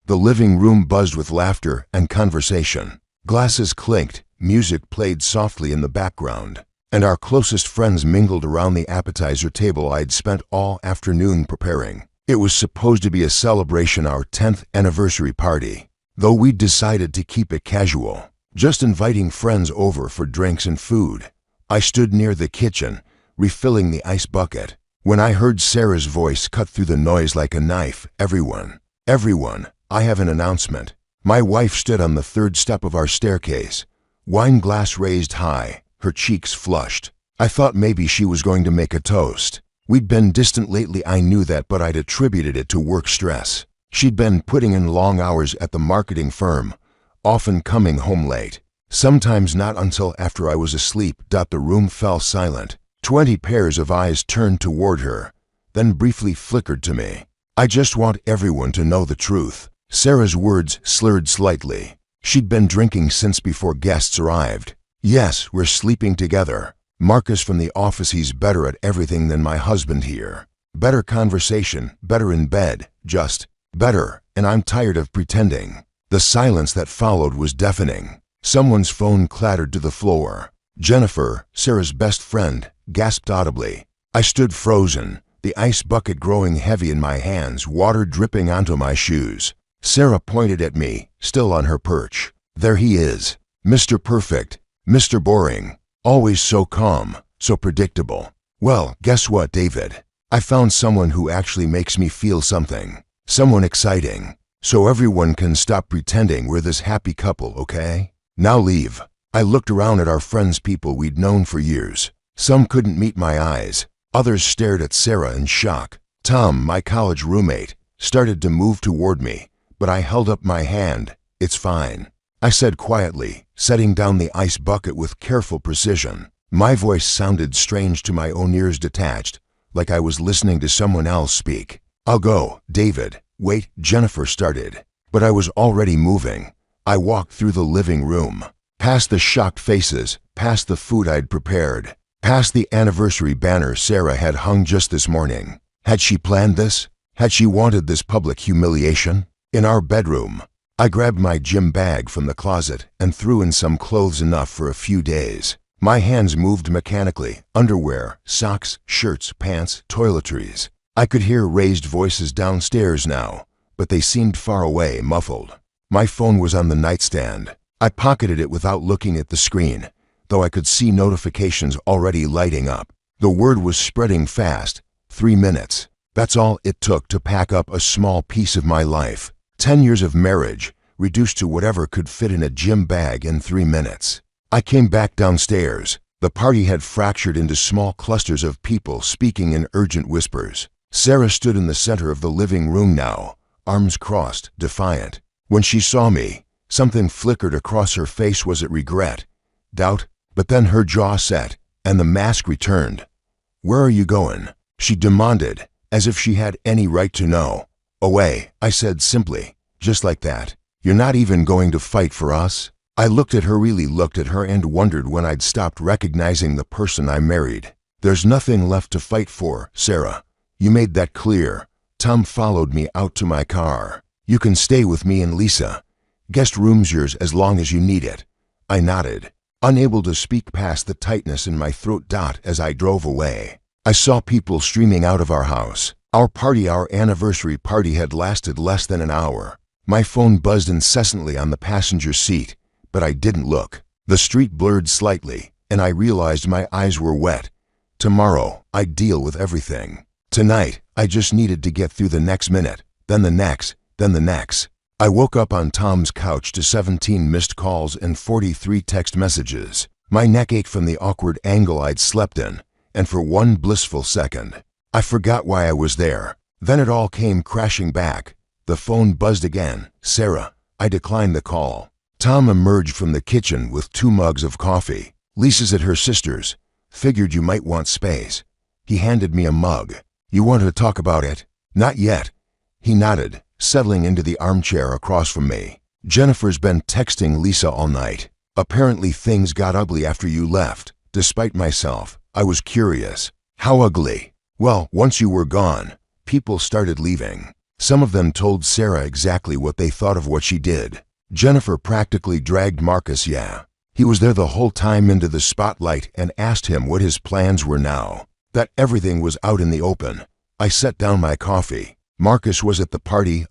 The living room buzzed with laughter and conversation. Glasses clinked, music played softly in the background, and our closest friends mingled around the appetizer table I'd spent all afternoon preparing. It was supposed to be a celebration, our 10th anniversary party, though we'd decided to keep it casual, just inviting friends over for drinks and food. I stood near the kitchen, refilling the ice bucket, when I heard Sarah's voice cut through the noise like a knife. Everyone, I have an announcement. My wife stood on the third step of our staircase, wine glass raised high, her cheeks flushed. I thought maybe she was going to make a toast. We'd been distant lately, I knew that, but I'd attributed it to work stress. She'd been putting in long hours at the marketing firm, often coming home late, sometimes not until after I was asleep. The room fell silent. 20 pairs of eyes turned toward her, then briefly flickered to me. I just want everyone to know the truth. Sarah's words slurred slightly. She'd been drinking since before guests arrived. Yes, we're sleeping together. Marcus from the office, he's better at everything than my husband here. Better conversation, better in bed, just better, and I'm tired of pretending. The silence that followed was deafening. Someone's phone clattered to the floor. Jennifer, Sarah's best friend, gasped audibly. I stood frozen, the ice bucket growing heavy in my hands, water dripping onto my shoes. Sarah pointed at me, still on her perch. There he is, Mr. Perfect, Mr. Boring, always so calm, so predictable. Well, guess what, David? I found someone who actually makes me feel something, someone exciting. So everyone can stop pretending we're this happy couple, okay? Now leave. I looked around at our friends, people we'd known for years. Some couldn't meet my eyes. Others stared at Sarah in shock. Tom, my college roommate, started to move toward me, but I held up my hand. It's fine, I said quietly, setting down the ice bucket with careful precision. My voice sounded strange to my own ears, detached, like I was listening to someone else speak. I'll go, David. Wait, Jennifer started, but I was already moving. I walked through the living room, past the shocked faces, past the food I'd prepared, past the anniversary banner Sarah had hung just this morning. Had she planned this? Had she wanted this public humiliation? In our bedroom, I grabbed my gym bag from the closet and threw in some clothes, enough for a few days. My hands moved mechanically, underwear, socks, shirts, pants, toiletries. I could hear raised voices downstairs now, but they seemed far away, muffled. My phone was on the nightstand. I pocketed it without looking at the screen, though I could see notifications already lighting up. The word was spreading fast. 3 minutes. That's all it took to pack up a small piece of my life. 10 years of marriage, reduced to whatever could fit in a gym bag in 3 minutes. I came back downstairs. The party had fractured into small clusters of people speaking in urgent whispers. Sarah stood in the center of the living room now, arms crossed, defiant. When she saw me, something flickered across her face. Was it regret? Doubt? But then her jaw set, and the mask returned. Where are you going? She demanded, as if she had any right to know. Away, I said simply, just like that. You're not even going to fight for us? I looked at her, really looked at her, and wondered when I'd stopped recognizing the person I married. There's nothing left to fight for, Sarah. You made that clear. Tom followed me out to my car. You can stay with me and Lisa. Guest room's yours as long as you need it. I nodded, unable to speak past the tightness in my throat. As I drove away, I saw people streaming out of our house. Our anniversary party had lasted less than an hour. My phone buzzed incessantly on the passenger seat, but I didn't look. The street blurred slightly, and I realized my eyes were wet. Tomorrow, I'd deal with everything. Tonight, I just needed to get through the next minute, then the next, then the next. I woke up on Tom's couch to 17 missed calls and 43 text messages. My neck ached from the awkward angle I'd slept in, and for one blissful second, I forgot why I was there. Then it all came crashing back. The phone buzzed again. Sarah. I declined the call. Tom emerged from the kitchen with 2 mugs of coffee. Lisa's at her sister's. Figured you might want space. He handed me a mug. You want to talk about it? Not yet. He nodded, settling into the armchair across from me. Jennifer's been texting Lisa all night. Apparently things got ugly after you left. Despite myself, I was curious. How ugly? Well, once you were gone, people started leaving. Some of them told Sarah exactly what they thought of what she did. Jennifer practically dragged Marcus, he was there the whole time, into the spotlight and asked him what his plans were now that everything was out in the open. I set down my coffee. Marcus was at the party,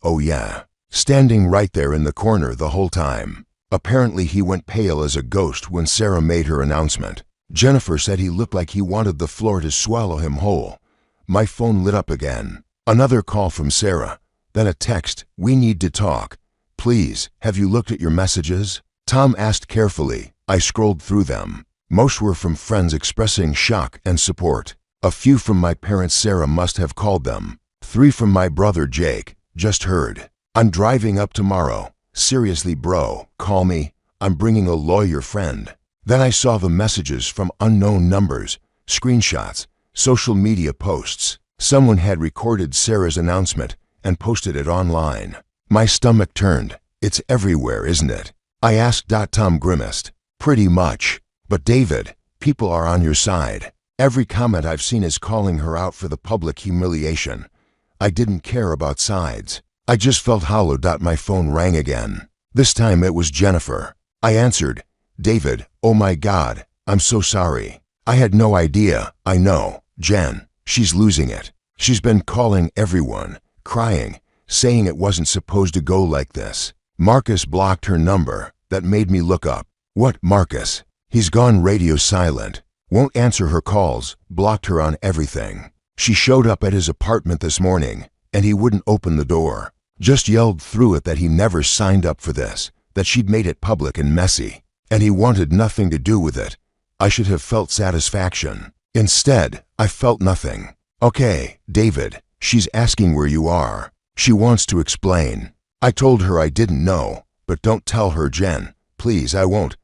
standing right there in the corner the whole time. Apparently he went pale as a ghost when Sarah made her announcement. Jennifer said he looked like he wanted the floor to swallow him whole. My phone lit up again. Another call from Sarah. Then a text, "We need to talk. Please, have you looked at your messages?" Tom asked carefully. I scrolled through them. Most were from friends expressing shock and support. A few from my parents. Sarah must have called them. 3 from my brother Jake. "Just heard. I'm driving up tomorrow. Seriously bro, call me. I'm bringing a lawyer friend." Then I saw the messages from unknown numbers, screenshots, social media posts. Someone had recorded Sarah's announcement and posted it online. My stomach turned. "It's everywhere, isn't it?" I asked. Tom grimaced. "Pretty much. But David, people are on your side. Every comment I've seen is calling her out for the public humiliation." I didn't care about sides. I just felt hollow. My phone rang again. This time it was Jennifer. I answered. "David, oh my God, I'm so sorry. I had no idea." "I know, Jen. She's losing it. She's been calling everyone, crying, saying it wasn't supposed to go like this." Marcus blocked her number. That made me look up. "What, Marcus?" "He's gone radio silent. Won't answer her calls, blocked her on everything. She showed up at his apartment this morning, and he wouldn't open the door. Just yelled through it that he never signed up for this, that she'd made it public and messy, and he wanted nothing to do with it. I should have felt satisfaction. Instead, I felt nothing." "Okay, David, she's asking where you are. She wants to explain." I told her I didn't know, but don't tell her, Jen. Please, I won't.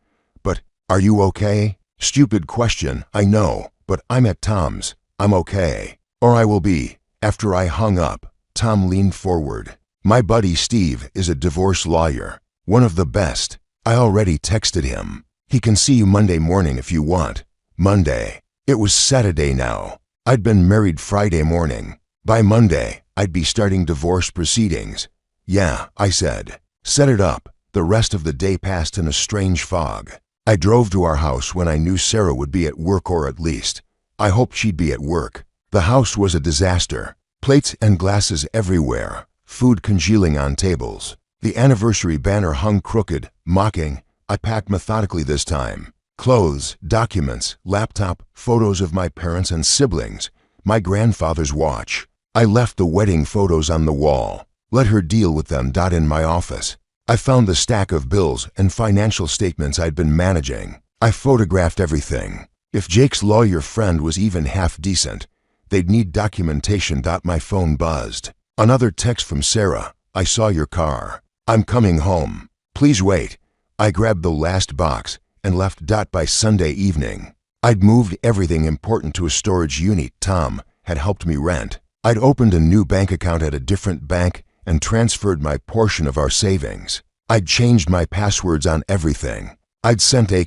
"But, are you okay?" "Stupid question, I know, but I'm at Tom's. I'm okay. Or I will be." After I hung up, Tom leaned forward. "My buddy Steve is a divorce lawyer. One of the best. I already texted him. He can see you Monday morning if you want." Monday. It was Saturday now. I'd been married Friday morning. By Monday, I'd be starting divorce proceedings. "Yeah," I said. "Set it up." The rest of the day passed in a strange fog. I drove to our house when I knew Sarah would be at work, or at least, I hoped she'd be at work. The house was a disaster. Plates and glasses everywhere, food congealing on tables. The anniversary banner hung crooked, mocking. I packed methodically this time. Clothes, documents, laptop, photos of my parents and siblings, my grandfather's watch. I left the wedding photos on the wall. Let her deal with them. In my office, I found the stack of bills and financial statements I'd been managing. I photographed everything. If Jake's lawyer friend was even half decent, they'd need documentation. My phone buzzed. Another text from Sarah. "I saw your car. I'm coming home. Please wait." I grabbed the last box and left. By Sunday evening, I'd moved everything important to a storage unit Tom had helped me rent. I'd opened a new bank account at a different bank and transferred my portion of our savings. I'd changed my passwords on everything. I'd sent a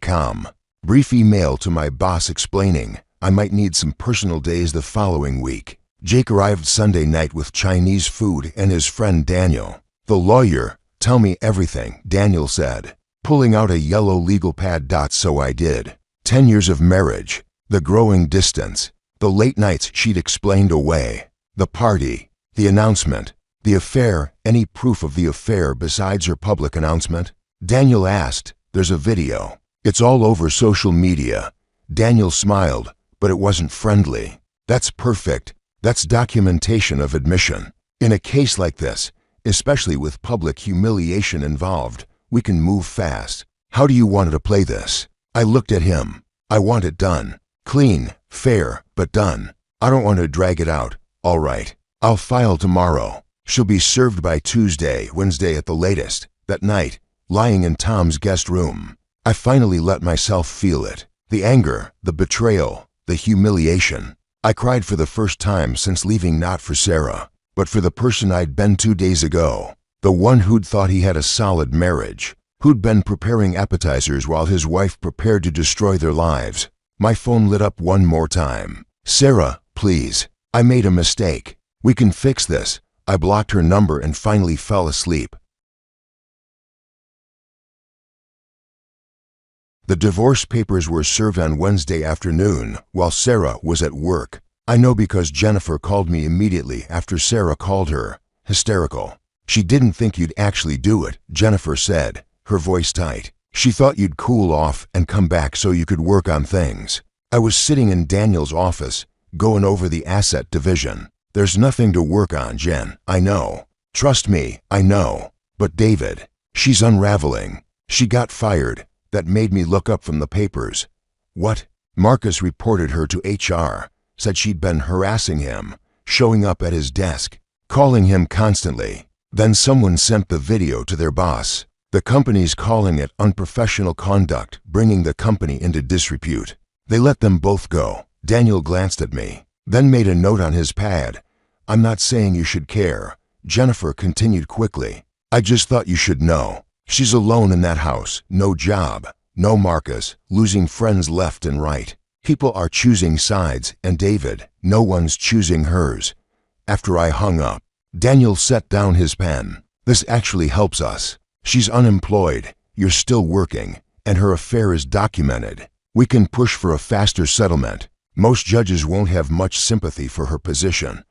brief email to my boss explaining I might need some personal days the following week. Jake arrived Sunday night with Chinese food and his friend Daniel. "The lawyer, tell me everything," Daniel said, pulling out a yellow legal pad. So I did. 10 years of marriage, the growing distance, the late nights she'd explained away, the party, the announcement, the affair, any proof of the affair besides her public announcement. Daniel asked. "There's a video. It's all over social media." Daniel smiled, but it wasn't friendly. "That's perfect. That's documentation of admission. In a case like this, especially with public humiliation involved, we can move fast. How do you want to play this?" I looked at him. "I want it done. Clean, fair, but done. I don't want to drag it out." "All right. I'll file tomorrow. She'll be served by Tuesday, Wednesday at the latest." That night, lying in Tom's guest room, I finally let myself feel it. The anger, the betrayal, the humiliation. I cried for the first time since leaving, not for Sarah, but for the person I'd been 2 days ago. The one who'd thought he had a solid marriage, who'd been preparing appetizers while his wife prepared to destroy their lives. My phone lit up one more time. "Sarah, please. I made a mistake. We can fix this. I blocked her number and finally fell asleep. The divorce papers were served on Wednesday afternoon while Sarah was at work. I know because Jennifer called me immediately after Sarah called her, hysterical. She didn't think you'd actually do it, Jennifer said, her voice tight. She thought you'd cool off and come back so you could work on things. I was sitting in Daniel's office, going over the asset division. There's nothing to work on, Jen, I know. Trust me, I know. But David, she's unraveling. She got fired. That made me look up from the papers. What? Marcus reported her to HR, said she'd been harassing him, showing up at his desk, calling him constantly. Then someone sent the video to their boss. The company's calling it unprofessional conduct, bringing the company into disrepute. They let them both go. Daniel glanced at me, then made a note on his pad. I'm not saying you should care. Jennifer continued quickly. I just thought you should know. She's alone in that house, no job, no Marcus, losing friends left and right. People are choosing sides, and David, no one's choosing hers. After I hung up, Daniel set down his pen. This actually helps us. She's unemployed, you're still working, and her affair is documented. We can push for a faster settlement. Most judges won't have much sympathy for her position.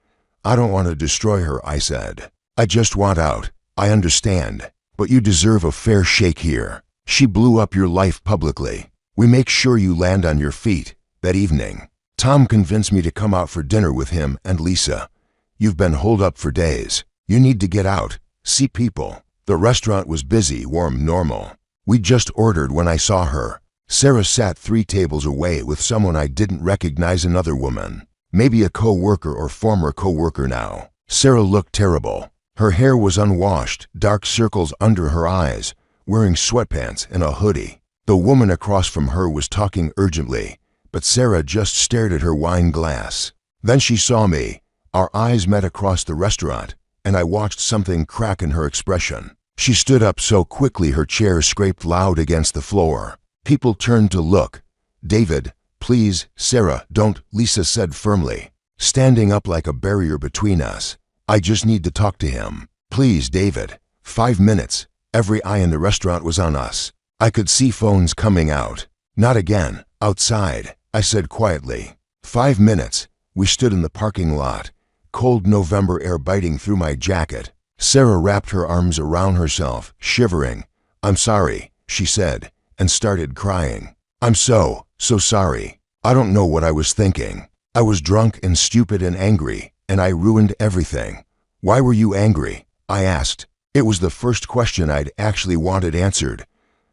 I don't want to destroy her, I said. I just want out. I understand. But you deserve a fair shake here. She blew up your life publicly. We make sure you land on your feet. That evening, Tom convinced me to come out for dinner with him and Lisa. You've been holed up for days. You need to get out, see people. The restaurant was busy, warm, normal. We just ordered when I saw her. Sarah sat 3 tables away with someone I didn't recognize, another woman. Maybe a co-worker or former co-worker now. Sarah looked terrible. Her hair was unwashed, dark circles under her eyes, wearing sweatpants and a hoodie. The woman across from her was talking urgently, but Sarah just stared at her wine glass. Then she saw me. Our eyes met across the restaurant, and I watched something crack in her expression. She stood up so quickly her chair scraped loud against the floor. People turned to look. David, please, Sarah, don't, Lisa said firmly, standing up like a barrier between us. I just need to talk to him. Please, David. 5 minutes. Every eye in the restaurant was on us. I could see phones coming out. Not again. Outside, I said quietly. 5 minutes. We stood in the parking lot. Cold November air biting through my jacket. Sarah wrapped her arms around herself, shivering. I'm sorry, she said, and started crying. I'm so sorry. I don't know what I was thinking. I was drunk and stupid and angry. And I ruined everything. Why were you angry? I asked. It was the first question I'd actually wanted answered.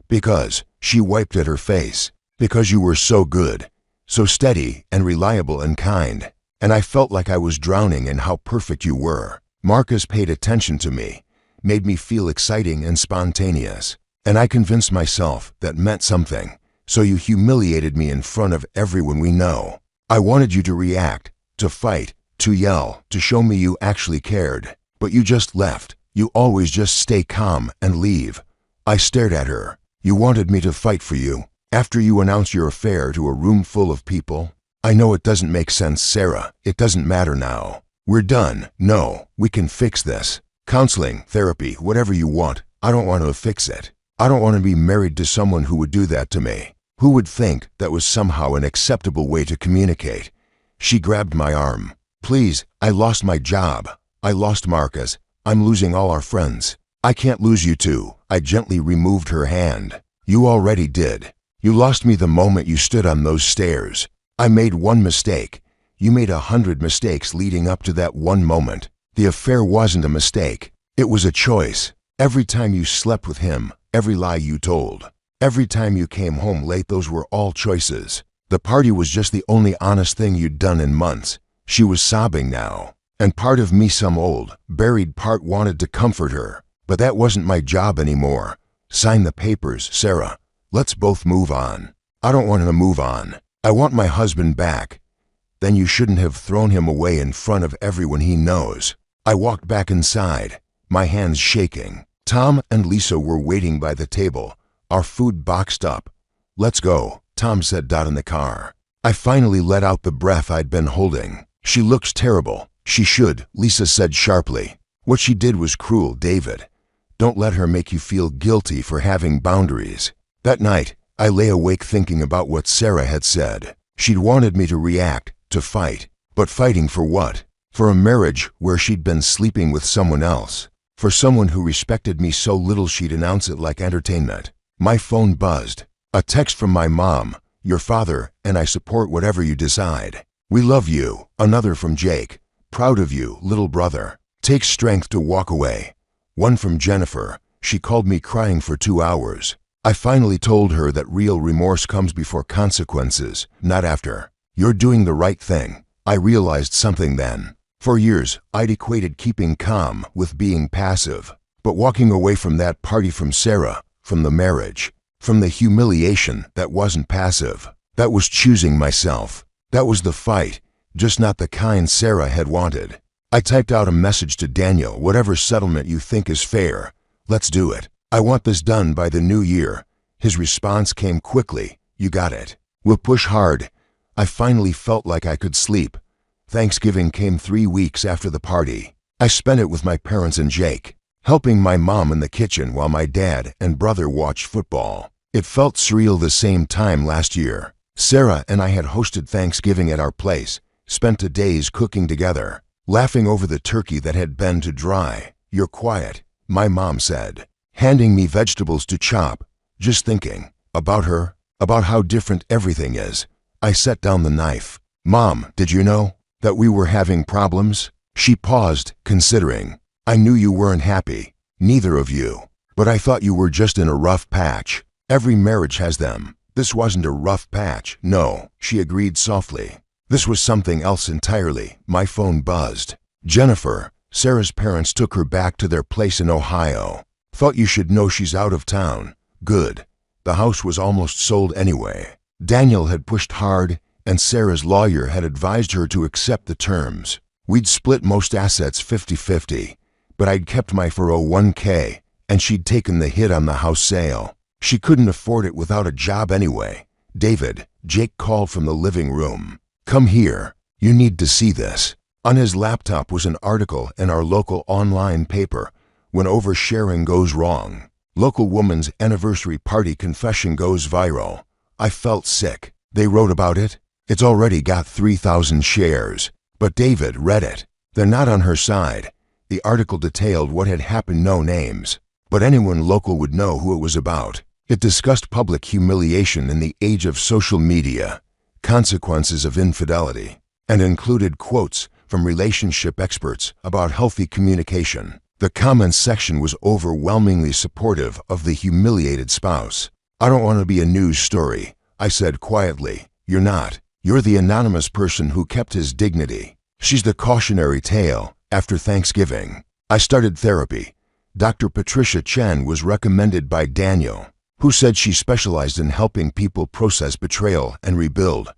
Because, she wiped at her face. Because you were so good, so steady and reliable and kind. And I felt like I was drowning in how perfect you were. Marcus paid attention to me, made me feel exciting and spontaneous. And I convinced myself that meant something. So you humiliated me in front of everyone we know. I wanted you to react, to fight, to yell, to show me you actually cared. But you just left. You always just stay calm and leave. I stared at her. You wanted me to fight for you. After you announced your affair to a room full of people? I know it doesn't make sense, Sarah. It doesn't matter now. We're done. No, we can fix this. Counseling, therapy, whatever you want. I don't want to fix it. I don't want to be married to someone who would do that to me. Who would think that was somehow an acceptable way to communicate? She grabbed my arm. Please, I lost my job. I lost Marcus. I'm losing all our friends. I can't lose you too. I gently removed her hand. You already did. You lost me the moment you stood on those stairs. I made one mistake. You made 100 mistakes leading up to that one moment. The affair wasn't a mistake. It was a choice. Every time you slept with him, every lie you told, every time you came home late, those were all choices. The party was just the only honest thing you'd done in months. She was sobbing now, and part of me, some old, buried part, wanted to comfort her. But that wasn't my job anymore. Sign the papers, Sarah. Let's both move on. I don't want to move on. I want my husband back. Then you shouldn't have thrown him away in front of everyone he knows. I walked back inside, my hands shaking. Tom and Lisa were waiting by the table, our food boxed up. Let's go, Tom said. In the car. I finally let out the breath I'd been holding. She looks terrible. She should, Lisa said sharply. What she did was cruel, David. Don't let her make you feel guilty for having boundaries. That night, I lay awake thinking about what Sarah had said. She'd wanted me to react, to fight. But fighting for what? For a marriage where she'd been sleeping with someone else. For someone who respected me so little she'd announce it like entertainment. My phone buzzed. A text from my mom. Your father and I support whatever you decide. We love you. Another from Jake. Proud of you, little brother. Takes strength to walk away. One from Jennifer. She called me crying for 2 hours. I finally told her that real remorse comes before consequences, not after. You're doing the right thing. I realized something then. For years, I'd equated keeping calm with being passive. But walking away from that party, from Sarah, from the marriage, from the humiliation, that wasn't passive. That was choosing myself. That was the fight, just not the kind Sarah had wanted. I typed out a message to Daniel. Whatever settlement you think is fair, let's do it. I want this done by the new year. His response came quickly. You got it. We'll push hard. I finally felt like I could sleep. Thanksgiving came 3 weeks after the party. I spent it with my parents and Jake, helping my mom in the kitchen while my dad and brother watched football. It felt surreal. The same time last year, Sarah and I had hosted Thanksgiving at our place, spent the days cooking together, laughing over the turkey that had been too dry. You're quiet, my mom said, handing me vegetables to chop. Just thinking about her, about how different everything is. I set down the knife. Mom, did you know that we were having problems? She paused, considering. I knew you weren't happy, neither of you. But I thought you were just in a rough patch. Every marriage has them. This wasn't a rough patch. No, she agreed softly. This was something else entirely. My phone buzzed. Jennifer, Sarah's parents took her back to their place in Ohio. Thought you should know she's out of town. Good. The house was almost sold anyway. Daniel had pushed hard, and Sarah's lawyer had advised her to accept the terms. We'd split most assets 50-50, but I'd kept my 401k, and she'd taken the hit on the house sale. She couldn't afford it without a job anyway. David, Jake called from the living room. Come here. You need to see this. On his laptop was an article in our local online paper. When oversharing goes wrong. Local woman's anniversary party confession goes viral. I felt sick. They wrote about it. It's already got 3,000 shares. But David read it. They're not on her side. The article detailed what had happened. No names. But anyone local would know who it was about. It discussed public humiliation in the age of social media, consequences of infidelity, and included quotes from relationship experts about healthy communication. The comments section was overwhelmingly supportive of the humiliated spouse. I don't want to be a news story, I said quietly. You're not. You're the anonymous person who kept his dignity. She's the cautionary tale. After Thanksgiving, I started therapy. Dr. Patricia Chen was recommended by Daniel, who said she specialized in helping people process betrayal and rebuild.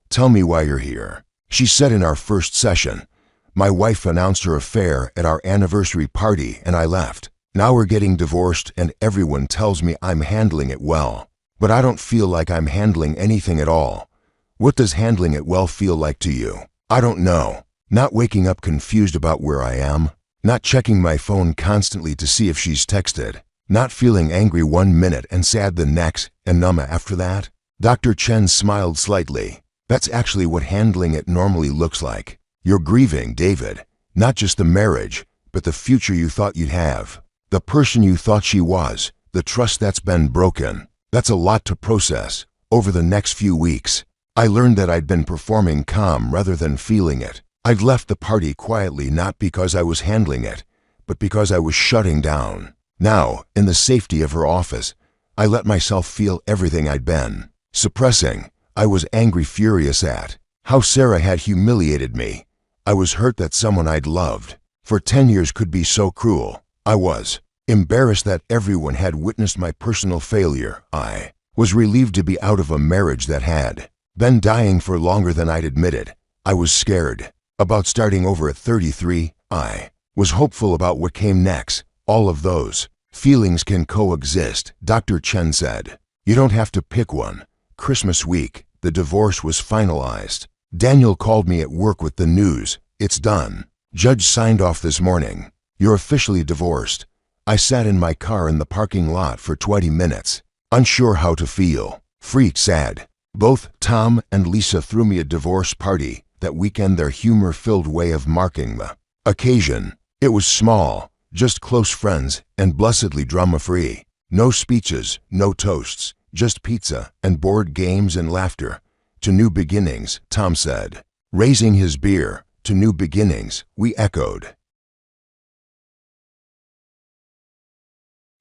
Tell me why you're here, she said in our first session. My wife announced her affair at our anniversary party and I left. Now we're getting divorced and everyone tells me I'm handling it well. But I don't feel like I'm handling anything at all. What does handling it well feel like to you? I don't know. Not waking up confused about where I am. Not checking my phone constantly to see if she's texted. Not feeling angry 1 minute and sad the next and numb after that. Dr. Chen smiled slightly. That's actually what handling it normally looks like. You're grieving, David. Not just the marriage, but the future you thought you'd have. The person you thought she was. The trust that's been broken. That's a lot to process. Over the next few weeks, I learned that I'd been performing calm rather than feeling it. I'd left the party quietly, not because I was handling it, but because I was shutting down. Now, in the safety of her office, I let myself feel everything I'd been suppressing. I was angry, furious at how Sarah had humiliated me. I was hurt that someone I'd loved for 10 years could be so cruel. I was embarrassed that everyone had witnessed my personal failure. I was relieved to be out of a marriage that had been dying for longer than I'd admitted. I was scared about starting over at 33. I was hopeful about what came next. All of those feelings can coexist, Dr. Chen said. You don't have to pick one. Christmas week, the divorce was finalized. Daniel called me at work with the news. It's done. Judge signed off this morning. You're officially divorced. I sat in my car in the parking lot for 20 minutes, unsure how to feel. Freaked sad. Both Tom and Lisa threw me a divorce party that weekend, their humor-filled way of marking the occasion. It was small, just close friends and blessedly drama-free. No speeches, no toasts, just pizza and board games and laughter. To new beginnings, Tom said. Raising his beer. To new beginnings, we echoed.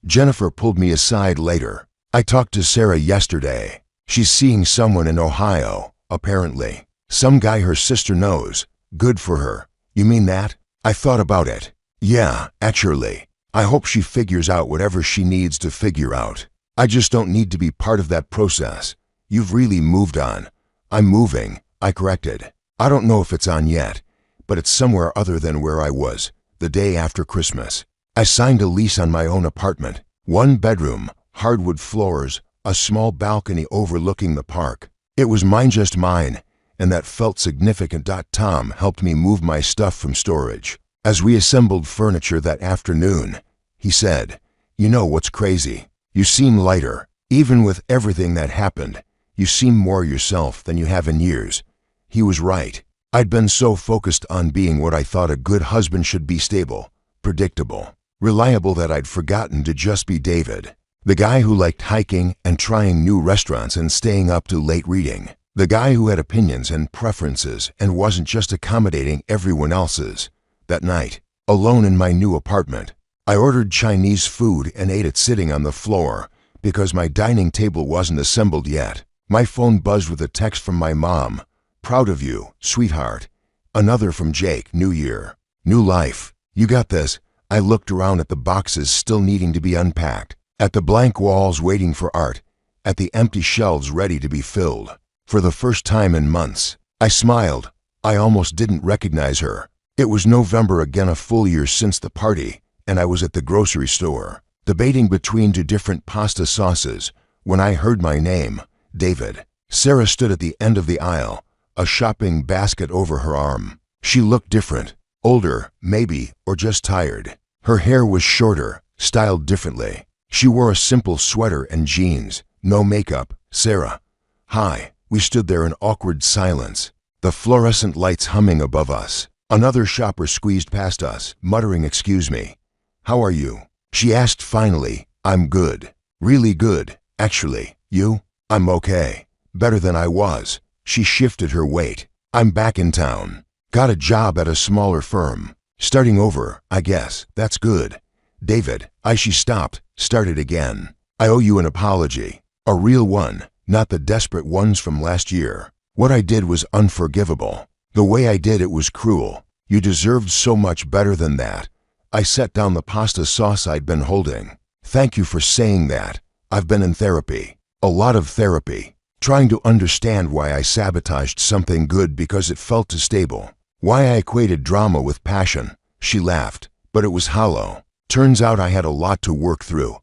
Jennifer pulled me aside later. I talked to Sarah yesterday. She's seeing someone in Ohio, apparently. Some guy her sister knows. Good for her. You mean that? I thought about it. Yeah, actually. I hope she figures out whatever she needs to figure out. I just don't need to be part of that process. You've really moved on. I'm moving, I corrected. I don't know if it's on yet, but it's somewhere other than where I was, the day after Christmas. I signed a lease on my own apartment. 1 bedroom, hardwood floors, a small balcony overlooking the park. It was mine, just mine, and that felt significant. Tom helped me move my stuff from storage. As we assembled furniture that afternoon, he said, "You know what's crazy? You seem lighter. Even with everything that happened, you seem more yourself than you have in years." He was right. I'd been so focused on being what I thought a good husband should be: stable, predictable, reliable, that I'd forgotten to just be David. The guy who liked hiking and trying new restaurants and staying up to late reading. The guy who had opinions and preferences and wasn't just accommodating everyone else's. That night, alone in my new apartment, I ordered Chinese food and ate it sitting on the floor because my dining table wasn't assembled yet. My phone buzzed with a text from my mom. "Proud of you, sweetheart." Another from Jake. "New year, new life. You got this." I looked around at the boxes still needing to be unpacked, at the blank walls waiting for art, at the empty shelves ready to be filled. For the first time in months, I smiled. I almost didn't recognize her. It was November again, a full year since the party, and I was at the grocery store, debating between 2 different pasta sauces, when I heard my name, David. Sarah stood at the end of the aisle, a shopping basket over her arm. She looked different, older, maybe, or just tired. Her hair was shorter, styled differently. She wore a simple sweater and jeans, no makeup. "Sarah." "Hi." We stood there in awkward silence, the fluorescent lights humming above us. Another shopper squeezed past us, muttering, "Excuse me." "How are you?" she asked finally. "I'm good. Really good, actually. You?" "I'm okay. Better than I was." She shifted her weight. "I'm back in town. Got a job at a smaller firm. Starting over, I guess. That's good." "David." She stopped, started again. "I owe you an apology. A real one, not the desperate ones from last year. What I did was unforgivable. The way I did it was cruel. You deserved so much better than that." I set down the pasta sauce I'd been holding. "Thank you for saying that. I've been in therapy. A lot of therapy. Trying to understand why I sabotaged something good because it felt too stable. Why I equated drama with passion." She laughed, but it was hollow. "Turns out I had a lot to work through."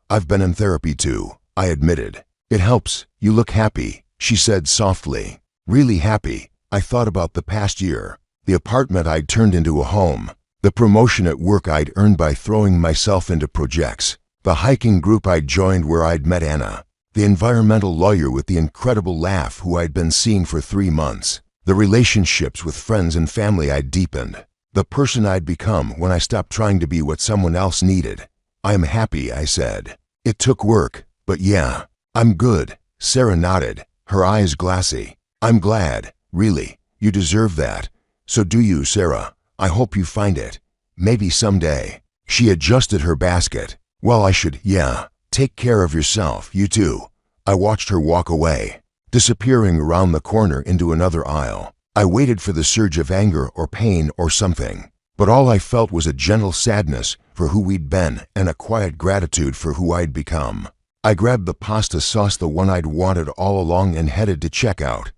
"I've been in therapy too," I admitted. "It helps. You look happy," she said softly. "Really happy." I thought about the past year, the apartment I'd turned into a home, the promotion at work I'd earned by throwing myself into projects, the hiking group I'd joined where I'd met Anna, the environmental lawyer with the incredible laugh who I'd been seeing for 3 months, the relationships with friends and family I'd deepened, the person I'd become when I stopped trying to be what someone else needed. "I am happy," I said. "It took work, but yeah, I'm good." Sarah nodded, her eyes glassy. "I'm glad. Really, you deserve that. So do you, Sarah. I hope you find it. Maybe someday." She adjusted her basket. "Well, I should, yeah. Take care of yourself, you too." I watched her walk away, disappearing around the corner into another aisle. I waited for the surge of anger or pain or something, but all I felt was a gentle sadness for who we'd been and a quiet gratitude for who I'd become. I grabbed the pasta sauce, the one I'd wanted all along, and headed to checkout.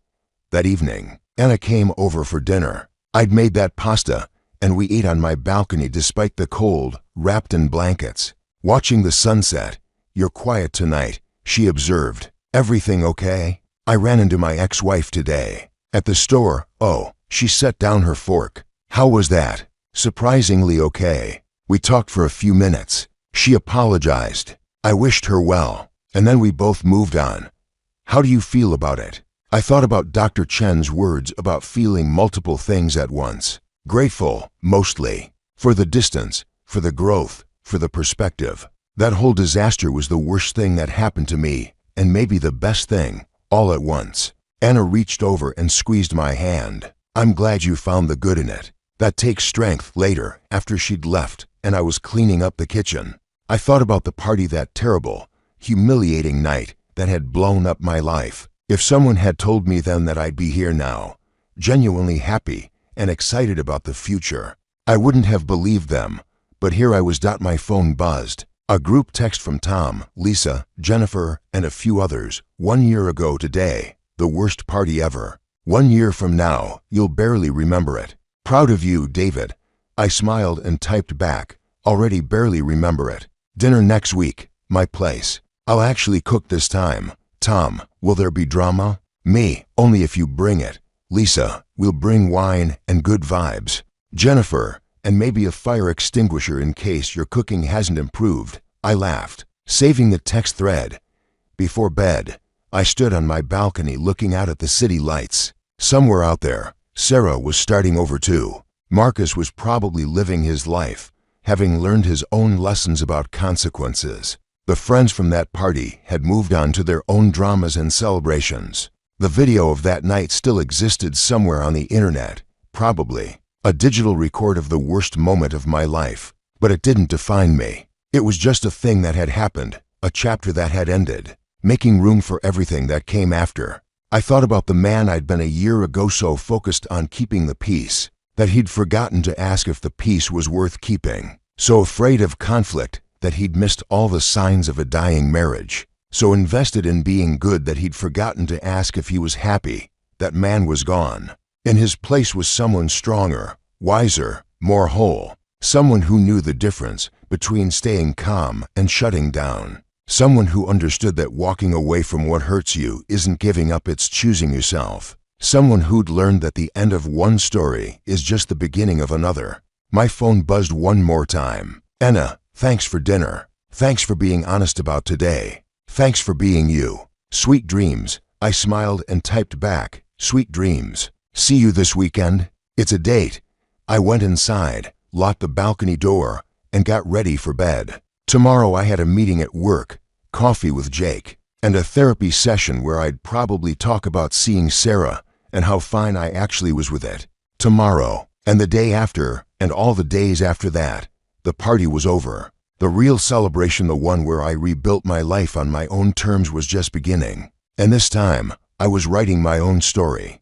That evening, Anna came over for dinner. I'd made that pasta, and we ate on my balcony despite the cold, wrapped in blankets, watching the sunset. "You're quiet tonight," she observed. "Everything okay?" "I ran into my ex-wife today. At the store." "Oh." She set down her fork. "How was that?" "Surprisingly okay. We talked for a few minutes. She apologized. I wished her well, and then we both moved on. How do you feel about it? I thought about Dr. Chen's words about feeling multiple things at once. Grateful, mostly. For the distance, for the growth, for the perspective. That whole disaster was the worst thing that happened to me, and maybe the best thing, all at once. Anna reached over and squeezed my hand. I'm glad you found the good in it. That takes strength. Later, after she'd left, and I was cleaning up the kitchen, I thought about the party, that terrible, humiliating night that had blown up my life. If someone had told me then that I'd be here now, genuinely happy and excited about the future, I wouldn't have believed them. But here I was. My phone buzzed. A group text from Tom, Lisa, Jennifer, and a few others. 1 year ago today, the worst party ever. 1 year from now, you'll barely remember it. Proud of you, David. I smiled and typed back, already barely remember it. Dinner next week, my place. I'll actually cook this time. Tom, will there be drama? Me, only if you bring it. Lisa, we'll bring wine and good vibes. Jennifer, and maybe a fire extinguisher in case your cooking hasn't improved. I laughed, saving the text thread. Before bed, I stood on my balcony looking out at the city lights. Somewhere out there, Sarah was starting over too. Marcus was probably living his life, having learned his own lessons about consequences. The friends from that party had moved on to their own dramas and celebrations. The video of that night still existed somewhere on the internet, probably a digital record of the worst moment of my life. But it didn't define me. It was just a thing that had happened, a chapter that had ended, making room for everything that came after. I thought about the man I'd been a year ago, so focused on keeping the peace that he'd forgotten to ask if the peace was worth keeping. So afraid of conflict that he'd missed all the signs of a dying marriage. So invested in being good that he'd forgotten to ask if he was happy. That man was gone. In his place was someone stronger, wiser, more whole. Someone who knew the difference between staying calm and shutting down. Someone who understood that walking away from what hurts you isn't giving up, it's choosing yourself. Someone who'd learned that the end of one story is just the beginning of another. My phone buzzed one more time. Anna, thanks for dinner. Thanks for being honest about today. Thanks for being you. Sweet dreams. I smiled and typed back, sweet dreams. See you this weekend. It's a date. I went inside, locked the balcony door, and got ready for bed. Tomorrow I had a meeting at work, coffee with Jake, and a therapy session where I'd probably talk about seeing Sarah and how fine I actually was with it. Tomorrow, and the day after, and all the days after that, the party was over. The real celebration, the one where I rebuilt my life on my own terms, was just beginning. And this time, I was writing my own story.